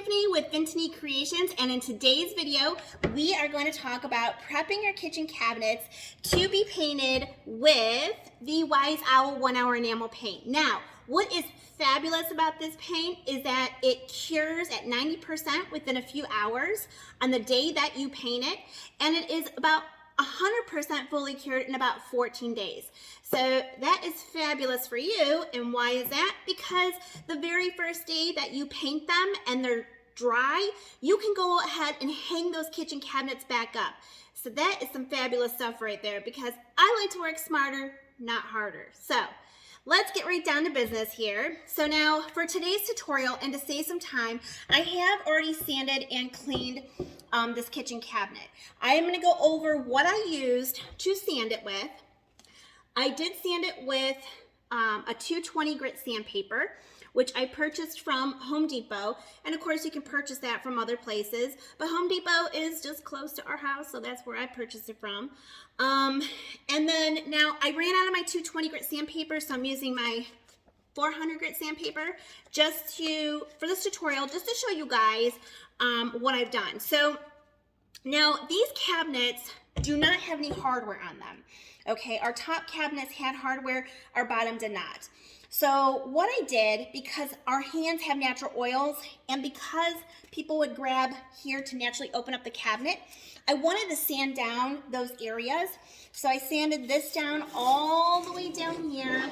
Tiffany with Vintany Creations, and in today's video we are going to talk about prepping your kitchen cabinets to be painted with the Wise Owl 1 Hour Enamel Paint. Now, what is fabulous about this paint is that it cures at 90% within a few hours on the day that you paint it, and it is about 100% fully cured in about 14 days. So that is fabulous for you. And why is that? Because the very first day that you paint them and they're dry, you can go ahead and hang those kitchen cabinets back up. So that is some fabulous stuff right there, because I like to work smarter, not harder. So let's get right down to business here. So now for today's tutorial, and to save some time, I have already sanded and cleaned this kitchen cabinet. I am going to go over what I used to sand it with. I did sand it with a 220 grit sandpaper, which I purchased from Home Depot. And of course you can purchase that from other places, but Home Depot is just close to our house, so that's where I purchased it from. And then now I ran out of my 220 grit sandpaper, so I'm using my 400 grit sandpaper for this tutorial, just to show you guys what I've done. So now these cabinets do not have any hardware on them. Okay, our top cabinets had hardware, our bottom did not. So what I did, because our hands have natural oils and because people would grab here to naturally open up the cabinet, I wanted to sand down those areas. So I sanded this down all the way down here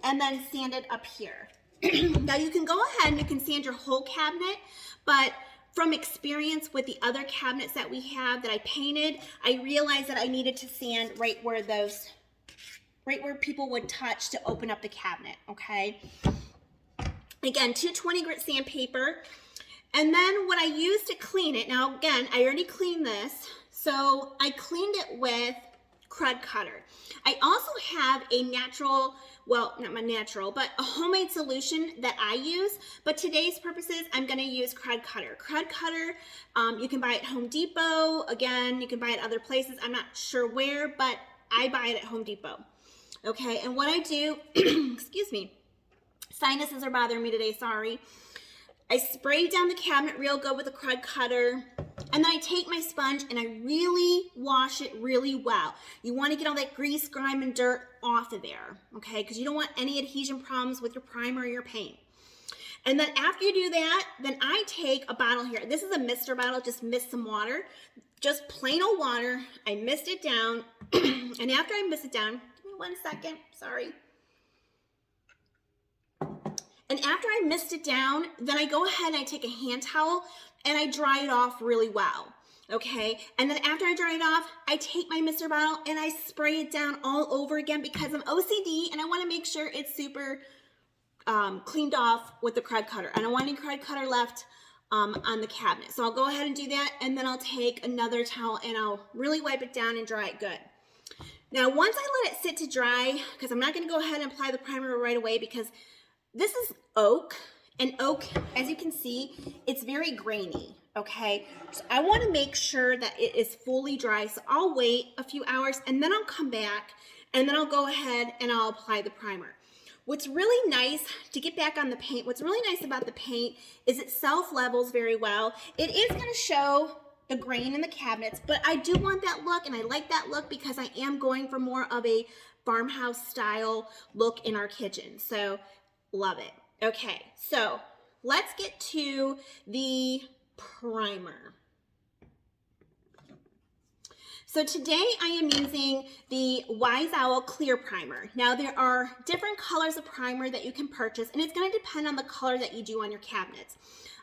and then sanded up here. Now you can go ahead and you can sand your whole cabinet, but from experience with the other cabinets that we have that I painted, I realized that I needed to sand right where people would touch to open up the cabinet, okay? Again, 220 grit sandpaper. And then what I used to clean it, now again, I already cleaned this, so I cleaned it with Crud Cutter. I also have a natural, well, not my natural, but a homemade solution that I use, but today's purposes, I'm gonna use Crud Cutter. Crud Cutter, you can buy it at Home Depot. Again, you can buy it other places. I'm not sure where, but I buy it at Home Depot. Okay, and what I do, excuse me, sinuses are bothering me today, sorry. I spray down the cabinet real good with a Crud Cutter, and then I take my sponge and I really wash it really well. You want to get all that grease, grime, and dirt off of there, okay? Because you don't want any adhesion problems with your primer or your paint. And then after you do that, then I take a bottle here. This is a mister bottle, just mist some water. Just plain old water. I mist it down, and after I mist it down, 1 second, sorry. And after I mist it down, then I go ahead and I take a hand towel and I dry it off really well, okay? And then after I dry it off, I take my mister bottle and I spray it down all over again, because I'm OCD and I wanna make sure it's super cleaned off with the Crud Cutter. I don't want any Crud Cutter left on the cabinet. So I'll go ahead and do that, and then I'll take another towel and I'll really wipe it down and dry it good. Now, once I let it sit to dry, because I'm not going to go ahead and apply the primer right away, because this is oak, and oak, as you can see, it's very grainy, okay? So I want to make sure that it is fully dry, so I'll wait a few hours, and then I'll come back, and then I'll go ahead and I'll apply the primer. What's really nice, to get back on the paint, what's really nice about the paint is it self-levels very well. It is going to show the grain in the cabinets, but I do want that look, and I like that look because I am going for more of a farmhouse style look in our kitchen. So love it. Okay, so let's get to the primer. So today I am using the Wise Owl Clear Primer. Now there are different colors of primer that you can purchase, and it's going to depend on the color that you do on your cabinets.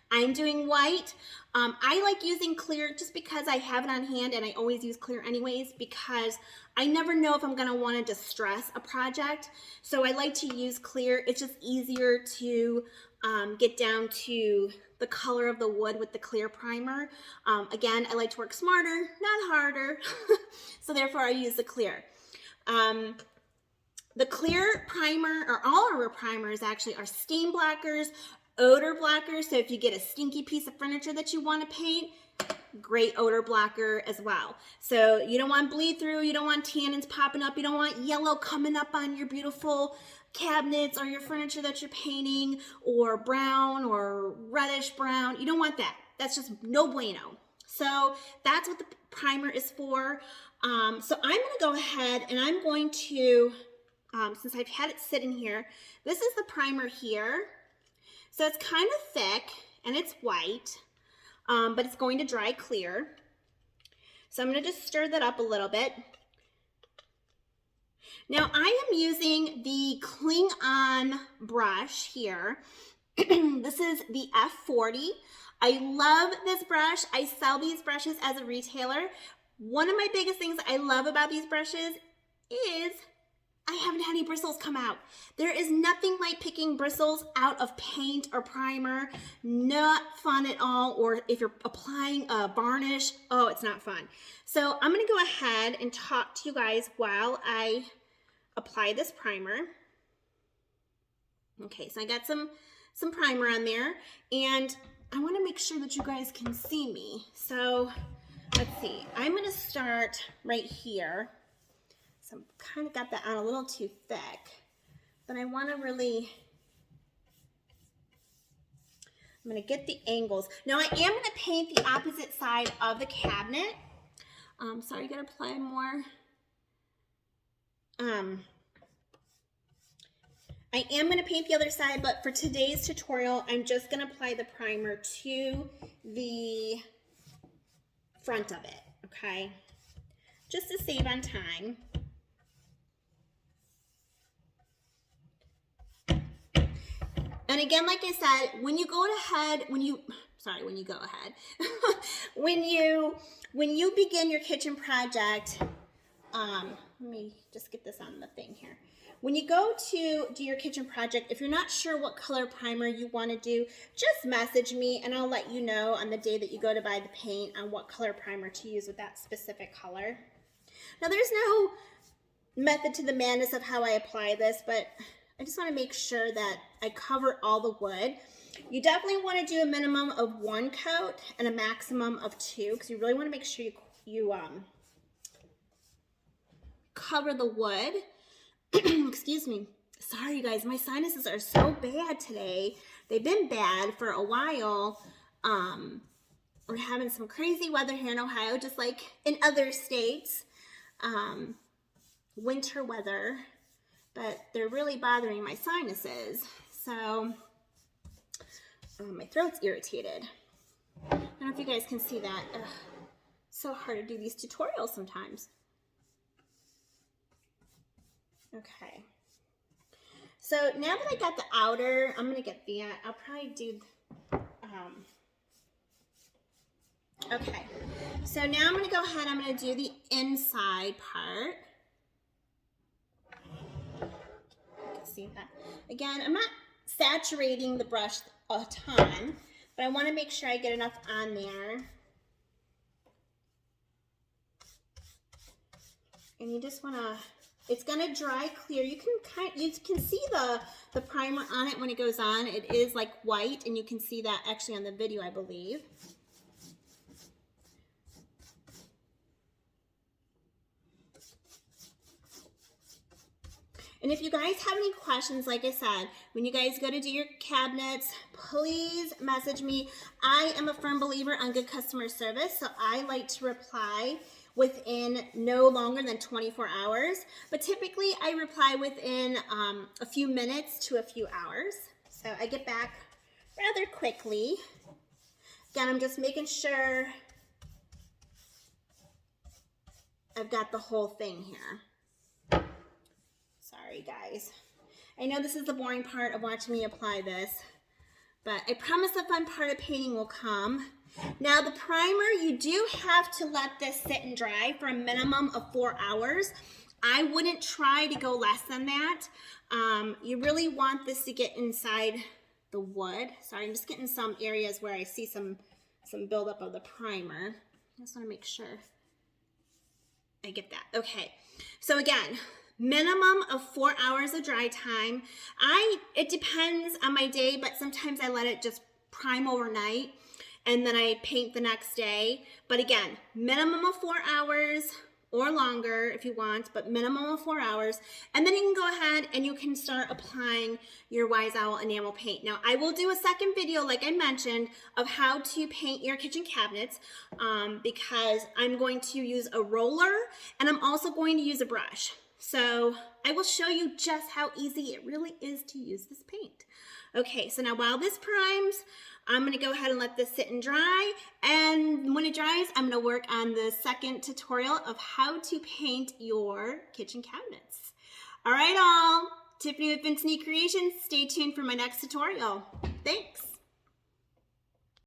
I'm doing white. I like using clear just because I have it on hand, and I always use clear anyways, because I never know if I'm going to want to distress a project. So I like to use clear. It's just easier to get down to the color of the wood with the clear primer. Again, I like to work smarter, not harder. So therefore I use the clear. The clear primer, or all of our primers actually, are stain blockers, odor blocker. So if you get a stinky piece of furniture that you want to paint, great odor blocker as well. So you don't want bleed through, you don't want tannins popping up, you don't want yellow coming up on your beautiful cabinets or your furniture that you're painting, or brown or reddish brown. You don't want that. That's just no bueno. So that's what the primer is for. So I'm going to go ahead and I'm going to, since I've had it sit in here, this is the primer here. So it's kind of thick and it's white, but it's going to dry clear. So I'm going to just stir that up a little bit. Now I am using the Cling On brush here. This is the F40. I love this brush. I sell these brushes as a retailer. One of my biggest things I love about these brushes is I haven't had any bristles come out. There is nothing like picking bristles out of paint or primer. Not fun at all. Or if you're applying a varnish, oh, it's not fun. So I'm going to go ahead and talk to you guys while I apply this primer. Okay, so I got some primer on there, and I want to make sure that you guys can see me. So let's see. I'm going to start right here. So I've kind of got that on a little too thick, but I want to really, I'm going to get the angles. Now I am going to paint the opposite side of the cabinet. Sorry, you got to apply more. I am going to paint the other side, but for today's tutorial, I'm just going to apply the primer to the front of it, okay? Just to save on time. And again, like I said, when you begin your kitchen project, let me just get this on the thing here. When you go to do your kitchen project, if you're not sure what color primer you want to do, just message me and I'll let you know on the day that you go to buy the paint on what color primer to use with that specific color. Now there's no method to the madness of how I apply this, but I just want to make sure that I cover all the wood. You definitely want to do a minimum of 1 coat and a maximum of 2, because you really want to make sure you cover the wood. Excuse me. Sorry, you guys. My sinuses are so bad today. They've been bad for a while. We're having some crazy weather here in Ohio, just like in other states. Winter weather. But they're really bothering my sinuses. So, my throat's irritated. I don't know if you guys can see that. Ugh, so hard to do these tutorials sometimes. Okay. So now that I got the outer, I'm going to get the, I'll probably do, okay. So now I'm going to go ahead, I'm going to do the inside part. See that. Again, I'm not saturating the brush a ton, but I want to make sure I get enough on there. And you just want to, it's going to dry clear. You can see the primer on it when it goes on. It is like white, and you can see that actually on the video, I believe. And if you guys have any questions, like I said, when you guys go to do your cabinets, please message me. I am a firm believer on good customer service, so I like to reply within no longer than 24 hours. But typically, I reply within a few minutes to a few hours. So I get back rather quickly. Again, I'm just making sure I've got the whole thing here. Sorry, guys. I know this is the boring part of watching me apply this, but I promise the fun part of painting will come. Now, the primer, you do have to let this sit and dry for a minimum of 4 hours. I wouldn't try to go less than that. You really want this to get inside the wood. Sorry, I'm just getting some areas where I see some buildup of the primer. I just want to make sure I get that. Okay, so again, minimum of 4 hours of dry time. It depends on my day, but sometimes I let it just prime overnight and then I paint the next day. But again, minimum of 4 hours, or longer if you want, but minimum of 4 hours. And then you can go ahead and you can start applying your Wise Owl enamel paint. Now, I will do a second video, like I mentioned, of how to paint your kitchen cabinets because I'm going to use a roller and I'm also going to use a brush. So I will show you just how easy it really is to use this paint. Okay, so now while this primes, I'm gonna go ahead and let this sit and dry. And when it dries, I'm gonna work on the second tutorial of how to paint your kitchen cabinets. All right, all. Tiffany with Vince Creations. Stay tuned for my next tutorial. Thanks.